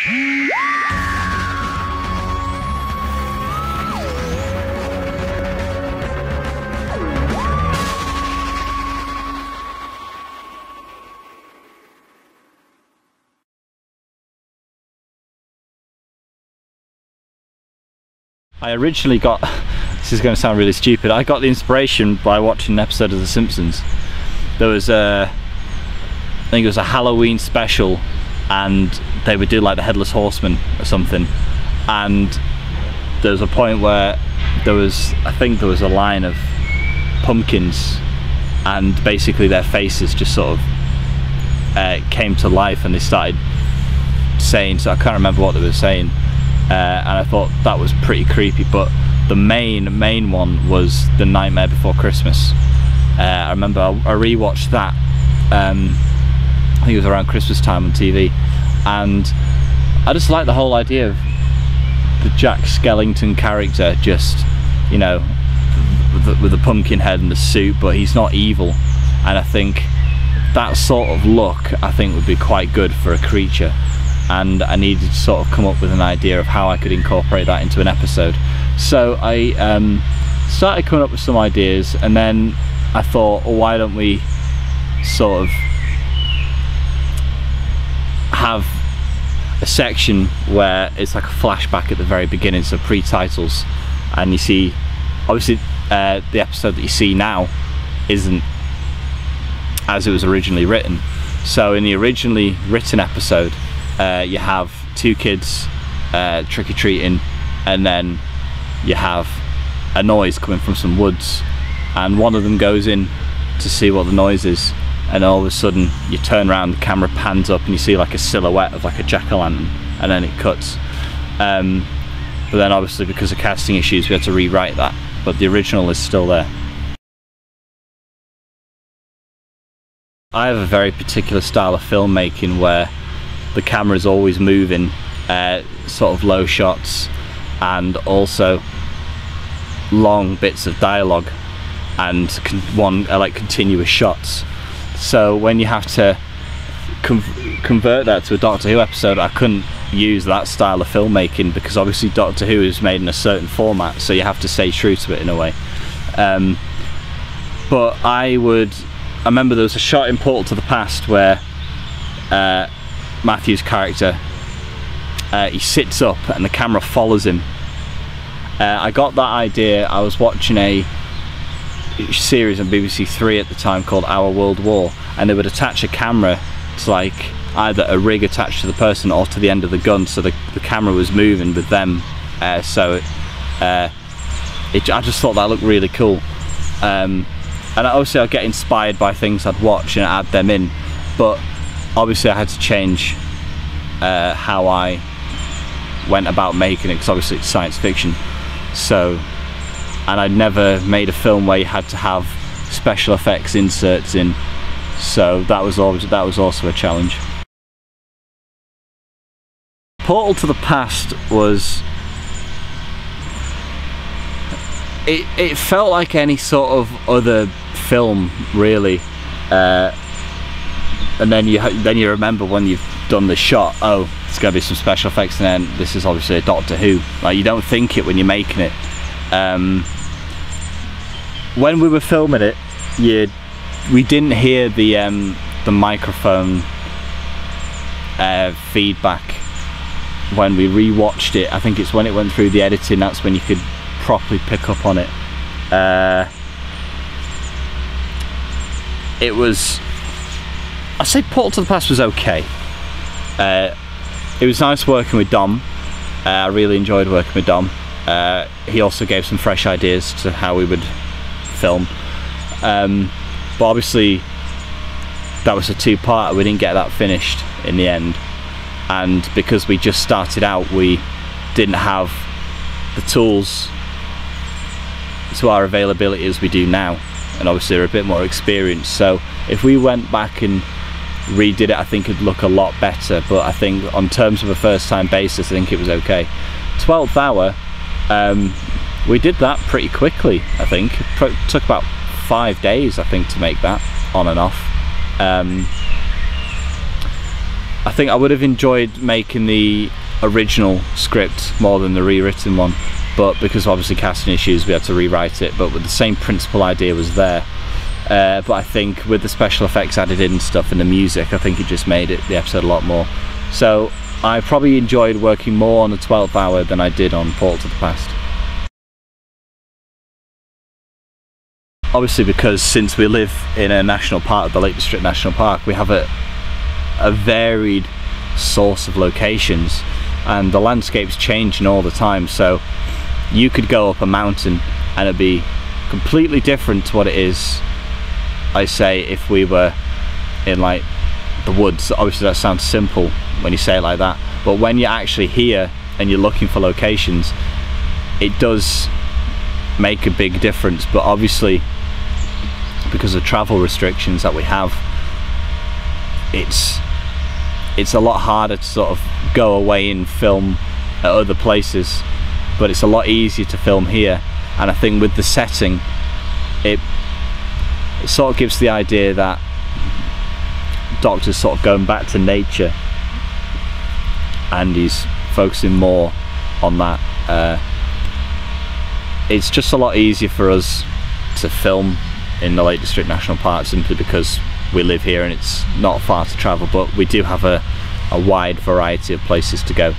I originally got, this is going to sound really stupid, I got the inspiration by watching an episode of The Simpsons. There was I think it was a Halloween special, and they would do like the Headless Horseman or something, and there was a point where there was, I think there was a line of pumpkins, and basically their faces just sort of came to life, and they started saying, so I can't remember what they were saying. And I thought that was pretty creepy, but the main one was The Nightmare Before Christmas. I remember I rewatched that, I think it was around Christmas time on TV, and I just like the whole idea of the Jack Skellington character, just, you know, with the pumpkin head and the suit, but he's not evil, and I think that sort of look I think would be quite good for a creature. And I needed to sort of come up with an idea of how I could incorporate that into an episode. So I started coming up with some ideas, and then I thought, well, why don't we sort of have a section where it's like a flashback at the very beginning, so pre-titles, and you see, obviously the episode that you see now isn't as it was originally written. So in the originally written episode, you have two kids trick-or-treating, and then you have a noise coming from some woods, and one of them goes in to see what the noise is, and all of a sudden you turn around, the camera pans up, and you see like a silhouette of like a jack-o'-lantern, and then it cuts. But then obviously because of casting issues we had to rewrite that, but the original is still there. I have a very particular style of filmmaking where the camera is always moving, sort of low shots, and also long bits of dialogue, and like continuous shots. So when you have to convert that to a Doctor Who episode, I couldn't use that style of filmmaking, because obviously Doctor Who is made in a certain format, so you have to stay true to it in a way. But I remember there was a shot in Portal to the Past where Matthew's character, he sits up and the camera follows him. I got that idea, I was watching a series on BBC 3 at the time called Our World War, and they would attach a camera to like either a rig attached to the person or to the end of the gun, so the camera was moving with them. I just thought that looked really cool. And obviously I'd get inspired by things I'd watch and add them in, but obviously I had to change how I went about making it, because obviously it's science fiction. So, and I'd never made a film where you had to have special effects inserts in, so that was also a challenge. Portal to the Past was, it felt like any sort of other film really, and then you remember when you've done the shot, oh, it's going to be some special effects, and then this is obviously a Doctor Who. Like, you don't think it when you're making it. When we were filming it, we didn't hear the microphone feedback when we rewatched it. I think it's when it went through the editing, that's when you could properly pick up on it. It was, I'd say Portal to the Past was okay. It was nice working with Dom. I really enjoyed working with Dom. He also gave some fresh ideas to how we would film. But obviously that was a two-parter, we didn't get that finished in the end. And because we just started out, we didn't have the tools to our availability as we do now. And obviously they're a bit more experienced. So if we went back and redid it, I think it'd look a lot better, but I think on terms of a first time basis I think it was okay. 12th Hour, we did that pretty quickly. I think it took about 5 days I think to make that, on and off. I I think I would have enjoyed making the original script more than the rewritten one, but because obviously casting issues we had to rewrite it, but with the same principal idea was there. But I think with the special effects added in and stuff and the music, I think it just made the episode a lot more. So I probably enjoyed working more on the 12th hour than I did on Portal to the Past. Obviously, because since we live in a national park, the Lake District National Park, we have a varied source of locations, and the landscape's changing all the time. So you could go up a mountain and it'd be completely different to what it is, I say, if we were in like the woods. Obviously that sounds simple when you say it like that, but when you're actually here and you're looking for locations, it does make a big difference. But obviously, because of travel restrictions that we have, it's a lot harder to sort of go away and film at other places, but it's a lot easier to film here. And I think with the setting, it sort of gives the idea that Doctor's sort of going back to nature and he's focusing more on that. It's just a lot easier for us to film in the Lake District National Park simply because we live here and it's not far to travel, but we do have a wide variety of places to go.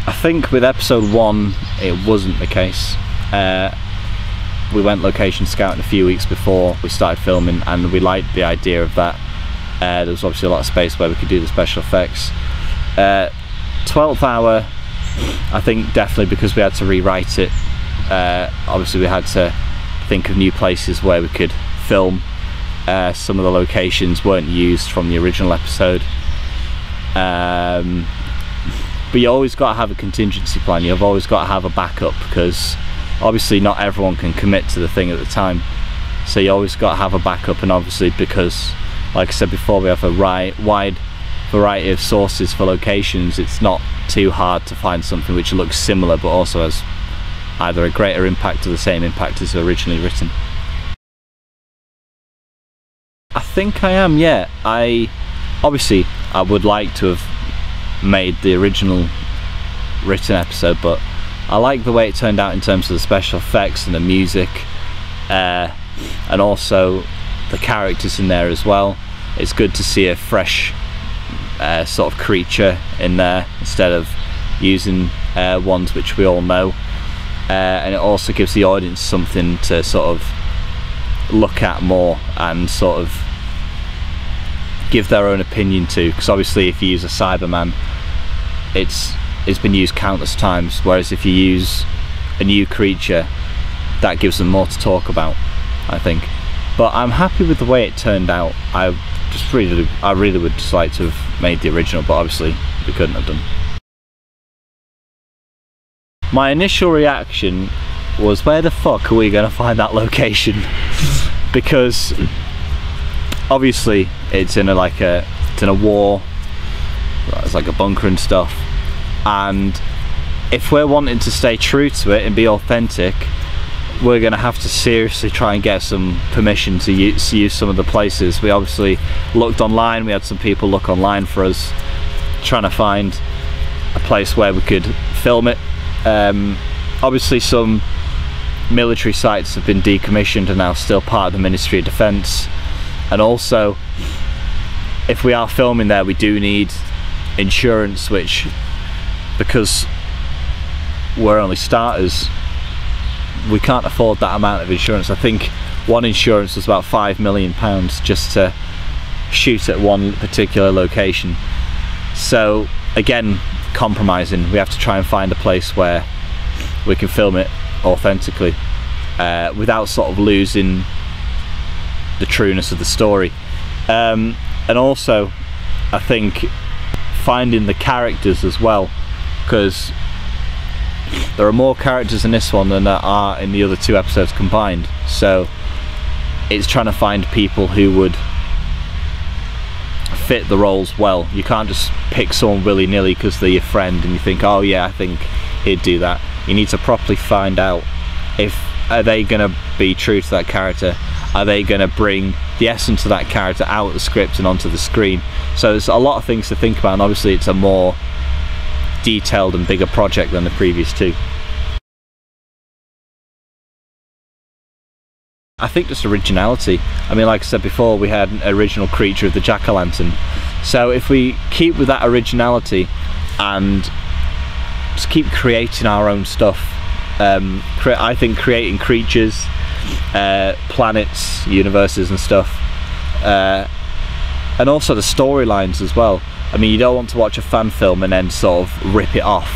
I think with episode 1 it wasn't the case. We went location scouting a few weeks before we started filming and we liked the idea of that. There was obviously a lot of space where we could do the special effects. 12th hour, I think definitely because we had to rewrite it. Obviously we had to think of new places where we could film. Some of the locations weren't used from the original episode. But you always got to have a contingency plan. You've always got to have a backup, because obviously not everyone can commit to the thing at the time. So you always got to have a backup, and obviously because, like I said before, we have a wide variety of sources for locations, it's not too hard to find something which looks similar but also has either a greater impact or the same impact as originally written. I think I am, yeah. Obviously I would like to have made the original written episode, but I like the way it turned out in terms of the special effects and the music, and also the characters in there as well. It's good to see a fresh sort of creature in there instead of using ones which we all know, and it also gives the audience something to sort of look at more and sort of give their own opinion to, because obviously if you use a Cyberman, it's been used countless times, whereas if you use a new creature, that gives them more to talk about, I think. But I'm happy with the way it turned out. I really would just like to have made the original, but obviously we couldn't have done. My initial reaction was, where the fuck are we going to find that location? Because obviously it's in a war, it's like a bunker and stuff, and if we're wanting to stay true to it and be authentic, we're going to have to seriously try and get some permission to use some of the places. We obviously looked online, we had some people look online for us, trying to find a place where we could film it. Obviously some military sites have been decommissioned and now still part of the Ministry of Defence, and also if we are filming there we do need insurance, which, because we're only starters, we can't afford that amount of insurance. I think one insurance was about £5 million just to shoot at one particular location. So again, compromising, we have to try and find a place where we can film it authentically, without sort of losing the trueness of the story. And also I think finding the characters as well, because there are more characters in this one than there are in the other 2 episodes combined, so it's trying to find people who would fit the roles well. You can't just pick someone willy-nilly because they're your friend and you think, oh yeah, I think he'd do that. You need to properly find out, are they going to be true to that character? Are they going to bring the essence of that character out of the script and onto the screen. So there's a lot of things to think about, and obviously it's a more detailed and bigger project than the previous two. I think just originality. I mean, like I said before, we had an original creature of the jack-o'-lantern. So if we keep with that originality and just keep creating our own stuff, I think creating creatures, planets, universes and stuff, and also the storylines as well. I mean, you don't want to watch a fan film and then sort of rip it off.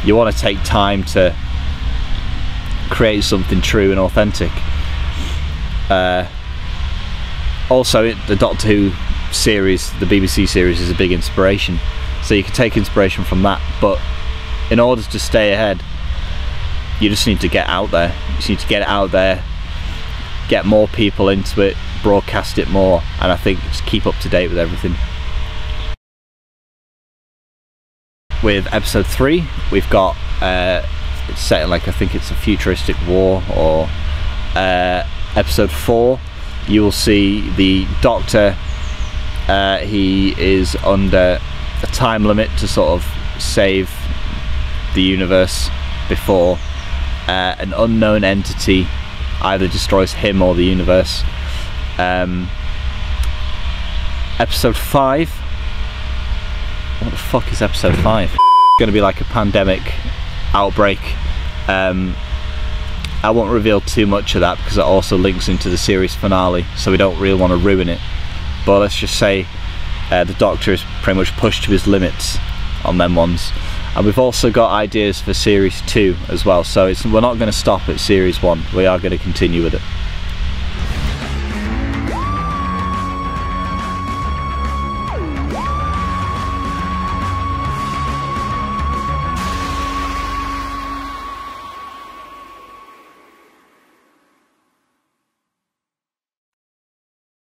You want to take time to create something true and authentic. Also, the Doctor Who series, the BBC series, is a big inspiration, so you can take inspiration from that, but in order to stay ahead, you just need to get out there. You just need to get it out there, get more people into it, broadcast it more, and I think just keep up to date with everything. With episode 3, we've got it's set in, like, I think it's a futuristic war, or episode 4, you will see the Doctor. He is under a time limit to sort of save the universe before an unknown entity either destroys him or the universe. Episode 5, what the fuck is episode 5? It's going to be like a pandemic outbreak. I won't reveal too much of that because it also links into the series finale, so we don't really want to ruin it. But let's just say the Doctor is pretty much pushed to his limits on them ones. And we've also got ideas for series 2 as well, so we're not going to stop at series 1, we are going to continue with it.